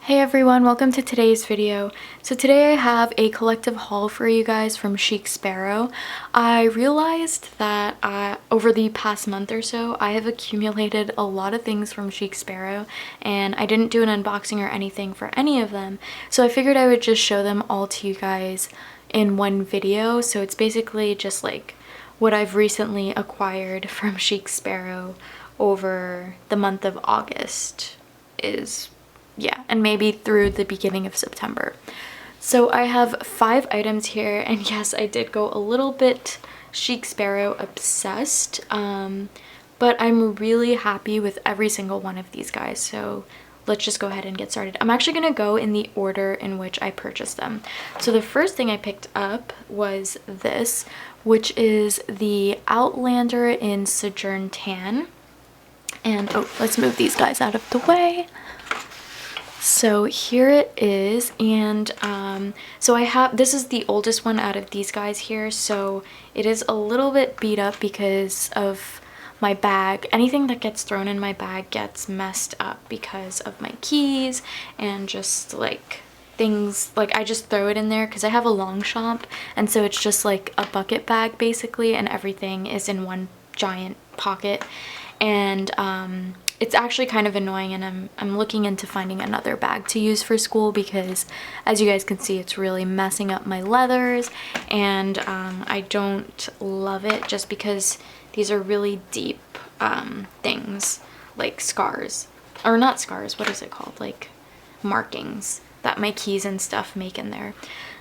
Hey everyone, welcome to today's video. So today I have a collective haul for you guys from Chic Sparrow. I realized that over the past month or so, I have accumulated a lot of things from Chic Sparrow and I didn't do an unboxing or anything for any of them. So I figured I would just show them all to you guys in one video. So it's basically just like what I've recently acquired from Chic Sparrow over the month of August and maybe through the beginning of September. So I have 5 items here, and yes, I did go a little bit Chic Sparrow obsessed, but I'm really happy with every single one of these guys. So let's just go ahead and get started. I'm actually going to go in the order in which I purchased them. So the first thing I picked up was this, which is the Outlander in Sojourn Tan. And let's move these guys out of the way. So here it is, and so this is the oldest one out of these guys here, so it is a little bit beat up because of my bag. Anything that gets thrown in my bag gets messed up because of my keys and just like things, like I just throw it in there because I have a long shop, and so it's just like a bucket bag basically, and everything is in one giant pocket. And it's actually kind of annoying, and I'm looking into finding another bag to use for school because, as you guys can see, it's really messing up my leathers, and I don't love it just because these are really deep things, like scars, or not scars, what is it called, like markings that my keys and stuff make in there.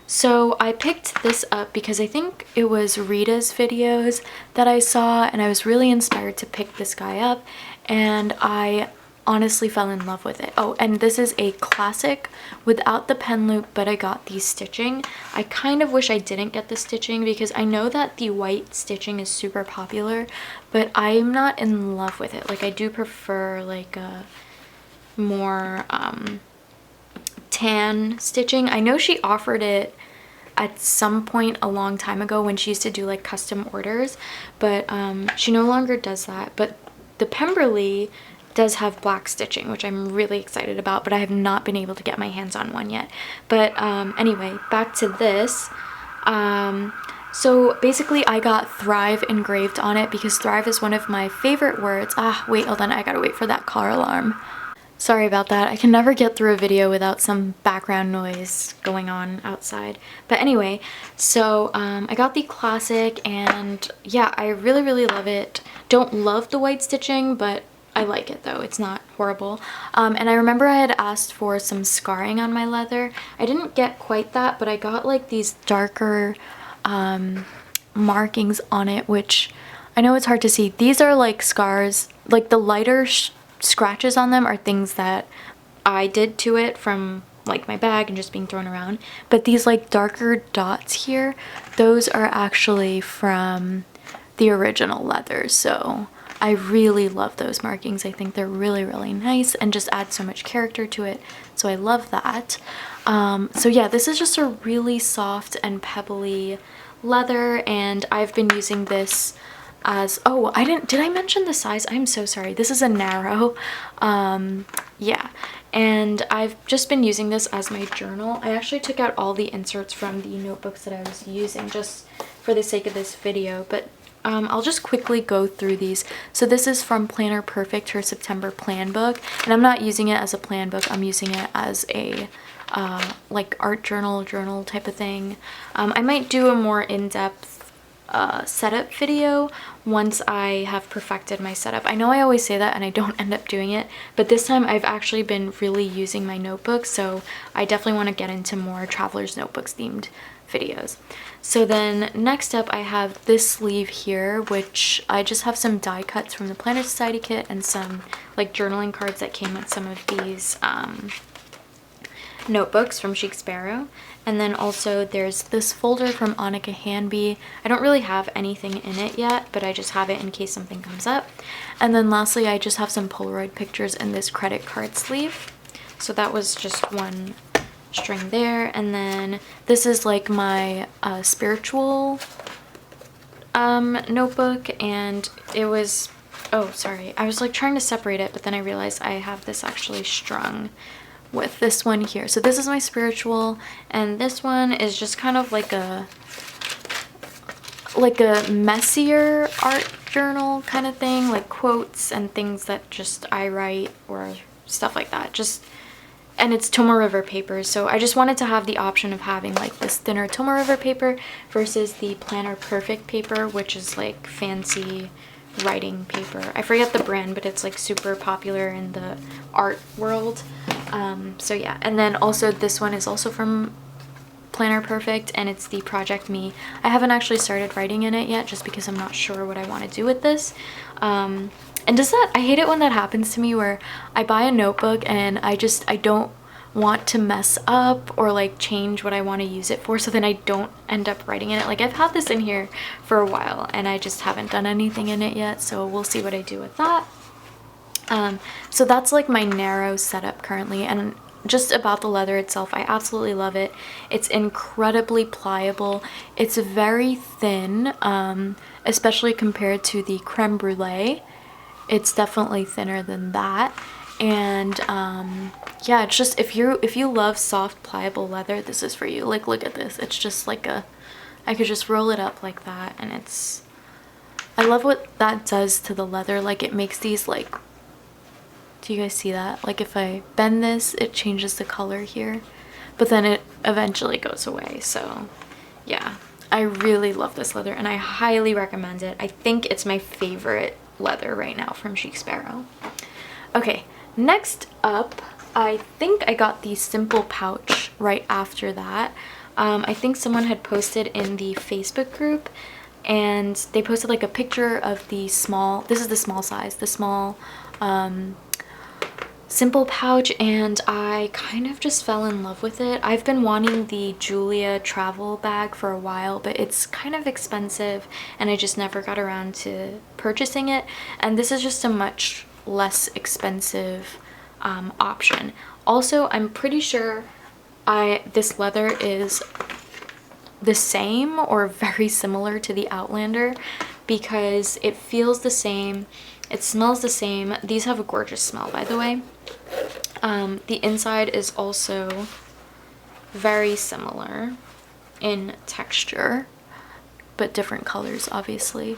So I picked this up because I think it was Rita's videos that I saw, and I was really inspired to pick this guy up, and I honestly fell in love with it. Oh, and this is a classic without the pen loop, but I got the stitching. I kind of wish I didn't get the stitching because I know that the white stitching is super popular, but I'm not in love with it. Like, I do prefer like a more tan stitching. I know she offered it at some point a long time ago when she used to do like custom orders, but she no longer does that. But the Pemberley does have black stitching, which I'm really excited about, but I have not been able to get my hands on one yet. But anyway, back to this. So basically I got Thrive engraved on it because Thrive is one of my favorite words. Wait, hold on, I gotta wait for that car alarm. Sorry about that. I can never get through a video without some background noise going on outside. But anyway, so I got the classic, and yeah, I really love it. Don't love the white stitching, but I like it though. It's not horrible. And I remember I had asked for some scarring on my leather. I didn't get quite that, but I got like these darker markings on it, which I know it's hard to see. These are like scars, like the lighter scratches on them are things that I did to it from like my bag and just being thrown around, but these like darker dots here, those are actually from the original leather. So I really love those markings. I think they're really nice and just add so much character to it, so I love that. So yeah, this is just a really soft and pebbly leather, and I've been using this as, did I mention the size? I'm so sorry. This is a narrow. Yeah, and I've just been using this as my journal. I actually took out all the inserts from the notebooks that I was using just for the sake of this video, but I'll just quickly go through these. So this is from Planner Perfect, her September plan book, and I'm not using it as a plan book. I'm using it as a like art journal type of thing. I might do a more in-depth setup video once I have perfected my setup. I know I always say that and I don't end up doing it, but this time I've actually been really using my notebook, so I definitely want to get into more traveler's notebooks themed videos. So then next up I have this sleeve here, which I just have some die cuts from the Planner Society kit and some like journaling cards that came with some of these notebooks from Chic Sparrow. And then also there's this folder from Annika Hanby. I don't really have anything in it yet, but I just have it in case something comes up. And then lastly, I just have some Polaroid pictures in this credit card sleeve. So that was just one string there. And then this is like my spiritual notebook, and it was, oh sorry, I was like trying to separate it, but then I realized I have this actually strung with this one here. So this is my spiritual, and this one is just kind of like a messier art journal kind of thing, like quotes and things that just I write or stuff like that. And it's Tomoe River paper, so I just wanted to have the option of having like this thinner Tomoe River paper versus the Planner Perfect paper, which is like fancy writing paper. I forget the brand, but it's like super popular in the art world. So yeah, and then also this one is also from Planner Perfect, and it's the Project Me. I haven't actually started writing in it yet just because I'm not sure what I want to do with this. And I hate it when that happens to me, where I buy a notebook and I don't want to mess up or like change what I want to use it for, so then I don't end up writing in it. Like I've had this in here for a while and I just haven't done anything in it yet, so we'll see what I do with that. So that's like my narrow setup currently. And just about the leather itself, I absolutely love it. It's incredibly pliable. It's very thin, especially compared to the Creme Brulee. It's definitely thinner than that. And yeah, it's just, if you love soft pliable leather, this is for you. Like, look at this. It's just like I could just roll it up like that, and I love what that does to the leather. Like, it makes these like, do you guys see that? Like if I bend this, it changes the color here, but then it eventually goes away. So yeah, I really love this leather and I highly recommend it. I think it's my favorite leather right now from Chic Sparrow. Okay, next up, I think I got the simple pouch right after that. I think someone had posted in the Facebook group, and they posted like a picture of the small, this is the small size, the small simple pouch, and I kind of just fell in love with it. I've been wanting the Julia travel bag for a while, but it's kind of expensive and I just never got around to purchasing it, and this is just a much less expensive option. Also, I'm pretty sure this leather is the same or very similar to the Outlander, because it feels the same, it smells the same. These have a gorgeous smell, by the way. The inside is also very similar in texture, but different colors, obviously.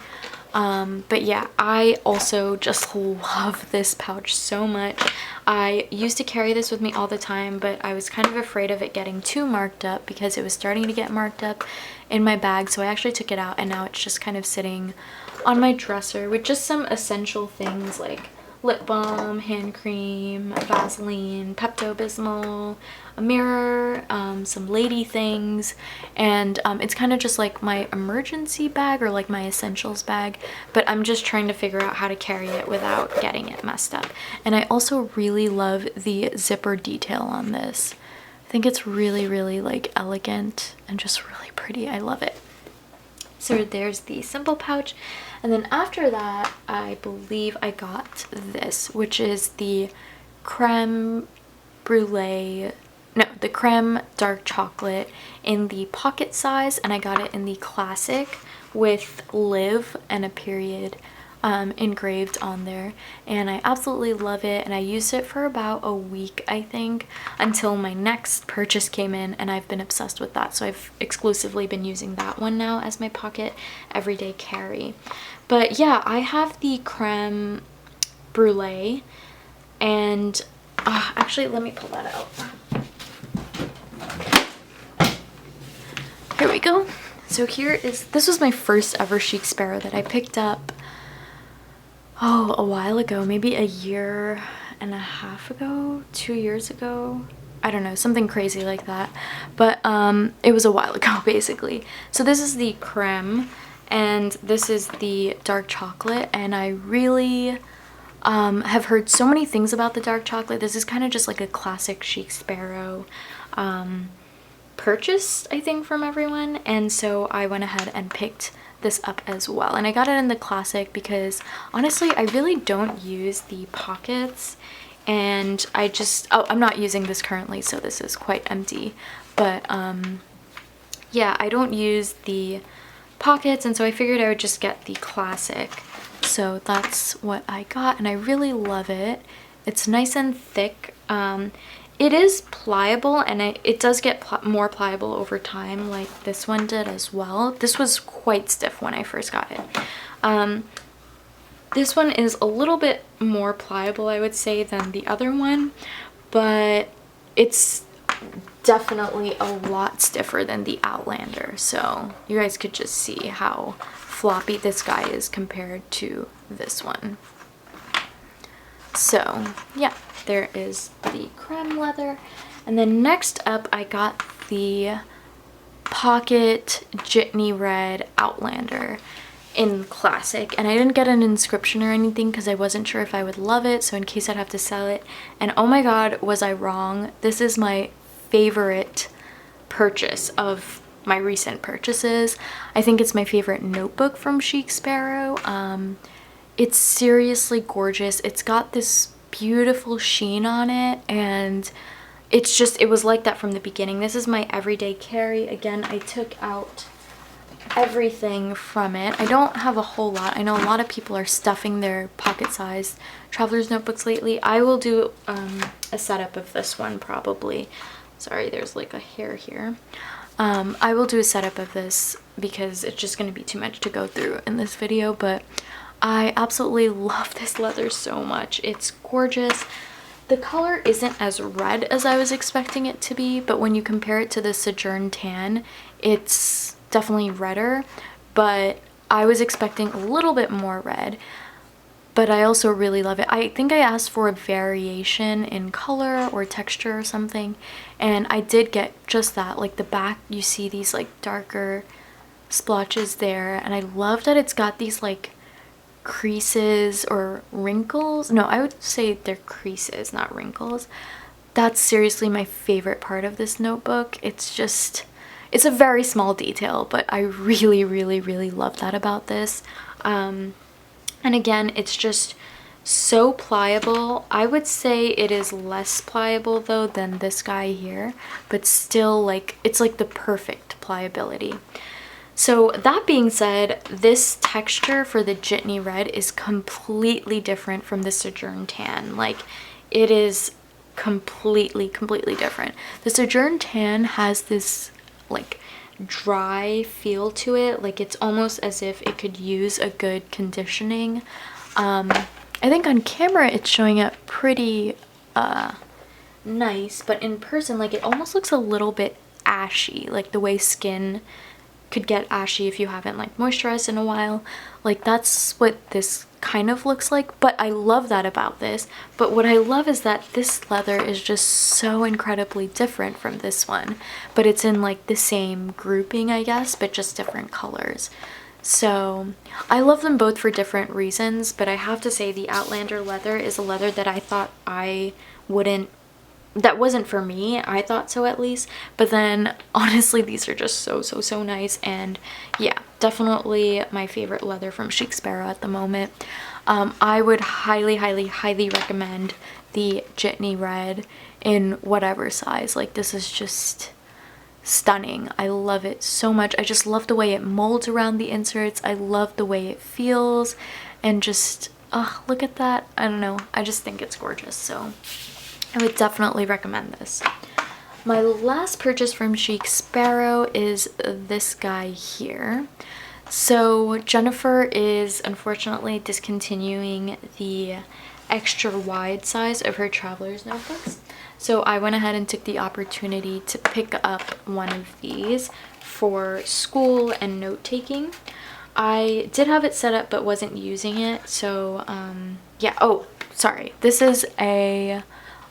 But yeah, I also just love this pouch so much. I used to carry this with me all the time, but I was kind of afraid of it getting too marked up because it was starting to get marked up in my bag, so I actually took it out, and now it's just kind of sitting on my dresser with just some essential things like lip balm, hand cream, Vaseline, Pepto-Bismol, a mirror, some lady things, and it's kind of just like my emergency bag or like my essentials bag, but I'm just trying to figure out how to carry it without getting it messed up. And I also really love the zipper detail on this. I think it's really, really like elegant and just really pretty. I love it. So there's the simple pouch, and then after that I believe I got this, which is the Creme Brulee, no, the Creme Dark Chocolate in the pocket size, and I got it in the classic with live and a period engraved on there, and I absolutely love it. And I used it for about a week, I think, until my next purchase came in, and I've been obsessed with that, so I've exclusively been using that one now as my pocket everyday carry. But yeah, I have the Creme Brulee, and actually let me pull that out. Here we go. So this was my first ever Chic Sparrow that I picked up a while ago, maybe a year and a half ago, 2 years ago, I don't know, something crazy like that, but it was a while ago basically. So this is the creme and this is the dark chocolate, and I really have heard so many things about the dark chocolate. This is kind of just like a classic Chic Sparrow purchase, I think, from everyone, and so I went ahead and picked this up as well. And I got it in the classic because honestly I really don't use the pockets, and I'm not using this currently, so this is quite empty, but yeah, I don't use the pockets, and so I figured I would just get the classic. So that's what I got, and I really love it. It's nice and thick. it is pliable, and it does get more pliable over time, like this one did as well. This was quite stiff when I first got it. This one is a little bit more pliable, I would say, than the other one, but it's definitely a lot stiffer than the Outlander. So you guys could just see how floppy this guy is compared to this one. So yeah, there is the Creme Leather. And then next up, I got the Pocket Jitney Red Outlander in Classic, and I didn't get an inscription or anything because I wasn't sure if I would love it, so in case I'd have to sell it. And oh my god, was I wrong. This is my favorite purchase of my recent purchases. I think it's my favorite notebook from Chic Sparrow. It's seriously gorgeous. It's got this beautiful sheen on it, and it's just, it was like that from the beginning. This is my everyday carry. Again, I took out everything from it. I don't have a whole lot. I know a lot of people are stuffing their pocket-sized traveler's notebooks lately. I will do a setup of this one probably. Sorry, there's like a hair here. I will do a setup of this because it's just going to be too much to go through in this video, but I absolutely love this leather so much. It's gorgeous. The color isn't as red as I was expecting it to be, but when you compare it to the Sojourn Tan, it's definitely redder, but I was expecting a little bit more red. But I also really love it. I think I asked for a variation in color or texture or something, and I did get just that. Like the back, you see these like darker splotches there, and I love that it's got these like creases or wrinkles. No, I would say they're creases, not wrinkles. That's seriously my favorite part of this notebook. It's just, it's a very small detail, but I really, really, really love that about this. And again, it's just so pliable. I would say it is less pliable though than this guy here, but still like, it's like the perfect pliability. So that being said, this texture for the Jitney Red is completely different from the Sojourn Tan. Like, it is completely different. The Sojourn Tan has this like dry feel to it. Like, it's almost as if it could use a good conditioning. I think on camera it's showing up pretty nice, but in person, like, it almost looks a little bit ashy, like the way skin could get ashy if you haven't like moisturized in a while. Like, that's what this kind of looks like, but I love that about this. But what I love is that this leather is just so incredibly different from this one, but it's in like the same grouping, I guess, but just different colors. So I love them both for different reasons, but I have to say the Outlander leather is a leather that I thought that wasn't for me. I thought so, at least. But then honestly, these are just so nice. And yeah, definitely my favorite leather from Chic Sparrow at the moment. I would highly recommend the Jitney Red in whatever size. Like, this is just stunning. I love it so much. I just love the way it molds around the inserts. I love the way it feels, and just look at that. I don't know, I just think it's gorgeous. So I would definitely recommend this. My last purchase from Chic Sparrow is this guy here. So Jennifer is unfortunately discontinuing the extra wide size of her traveler's notebooks. So I went ahead and took the opportunity to pick up one of these for school and note-taking. I did have it set up but wasn't using it, so yeah. Oh, sorry. This is a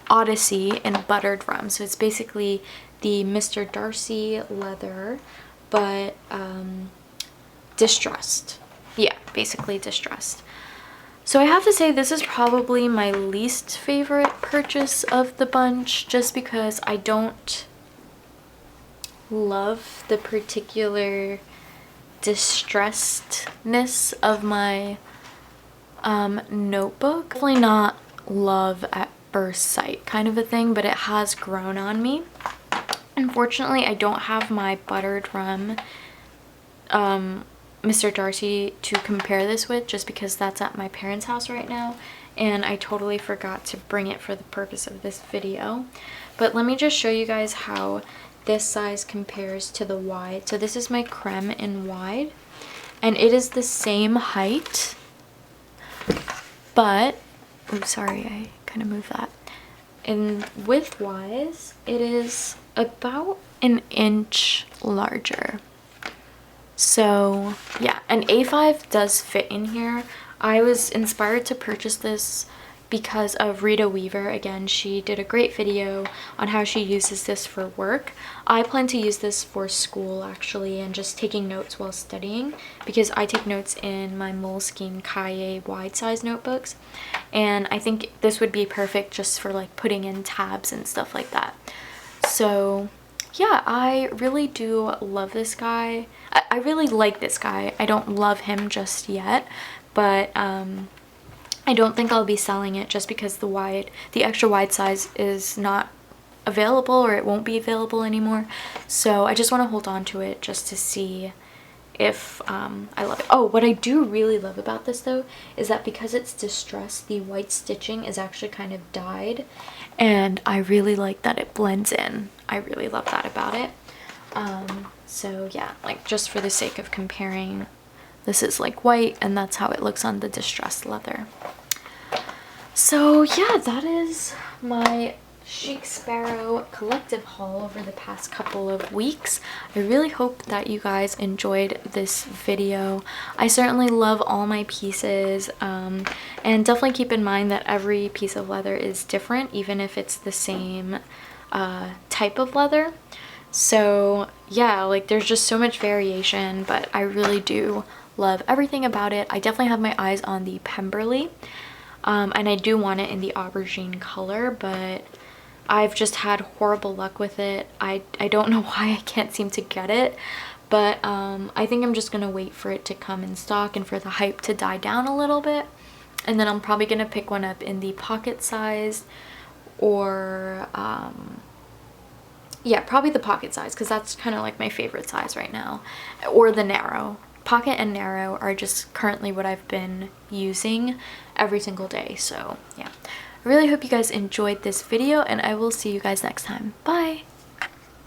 Odyssey in buttered rum. So it's basically the Mr. Darcy leather, but distressed. Yeah, basically distressed. So I have to say this is probably my least favorite purchase of the bunch, just because I don't love the particular distressedness of my notebook. Definitely not love at first sight kind of a thing, but it has grown on me. Unfortunately, I don't have my buttered rum Mr. Darcy to compare this with, just because that's at my parents' house right now, and I totally forgot to bring it for the purpose of this video. But let me just show you guys how this size compares to the wide. So this is my creme in wide, and it is the same height, but, oh sorry, I kind of moved that. And width wise, it is about an inch larger. So yeah, an A5 does fit in here. I was inspired to purchase this because of Rita Weaver. Again, she did a great video on how she uses this for work. I plan to use this for school actually, and just taking notes while studying, because I take notes in my Moleskine Cahier wide size notebooks, and I think this would be perfect just for like putting in tabs and stuff like that. So yeah, I really do love this guy. I really like this guy. I don't love him just yet, but I don't think I'll be selling it just because the extra wide size is not available, or it won't be available anymore. So I just want to hold on to it just to see if I love it. Oh, what I do really love about this though is that because it's distressed, the white stitching is actually kind of dyed, and I really like that it blends in. I really love that about it. So yeah, like just for the sake of comparing, this is like white and that's how it looks on the distressed leather. So yeah, that is my Chic Sparrow collective haul over the past couple of weeks. I really hope that you guys enjoyed this video. I certainly love all my pieces, and definitely keep in mind that every piece of leather is different, even if it's the same type of leather. So yeah, like there's just so much variation, but I really do love everything about it. I definitely have my eyes on the Pemberley, and I do want it in the aubergine color, but I've just had horrible luck with it. I don't know why I can't seem to get it, but I think I'm just gonna wait for it to come in stock and for the hype to die down a little bit, and then I'm probably gonna pick one up in the pocket size, or yeah, probably the pocket size, because that's kind of like my favorite size right now, or the narrow. Pocket and narrow are just currently what I've been using every single day. So yeah, I really hope you guys enjoyed this video, and I will see you guys next time. Bye!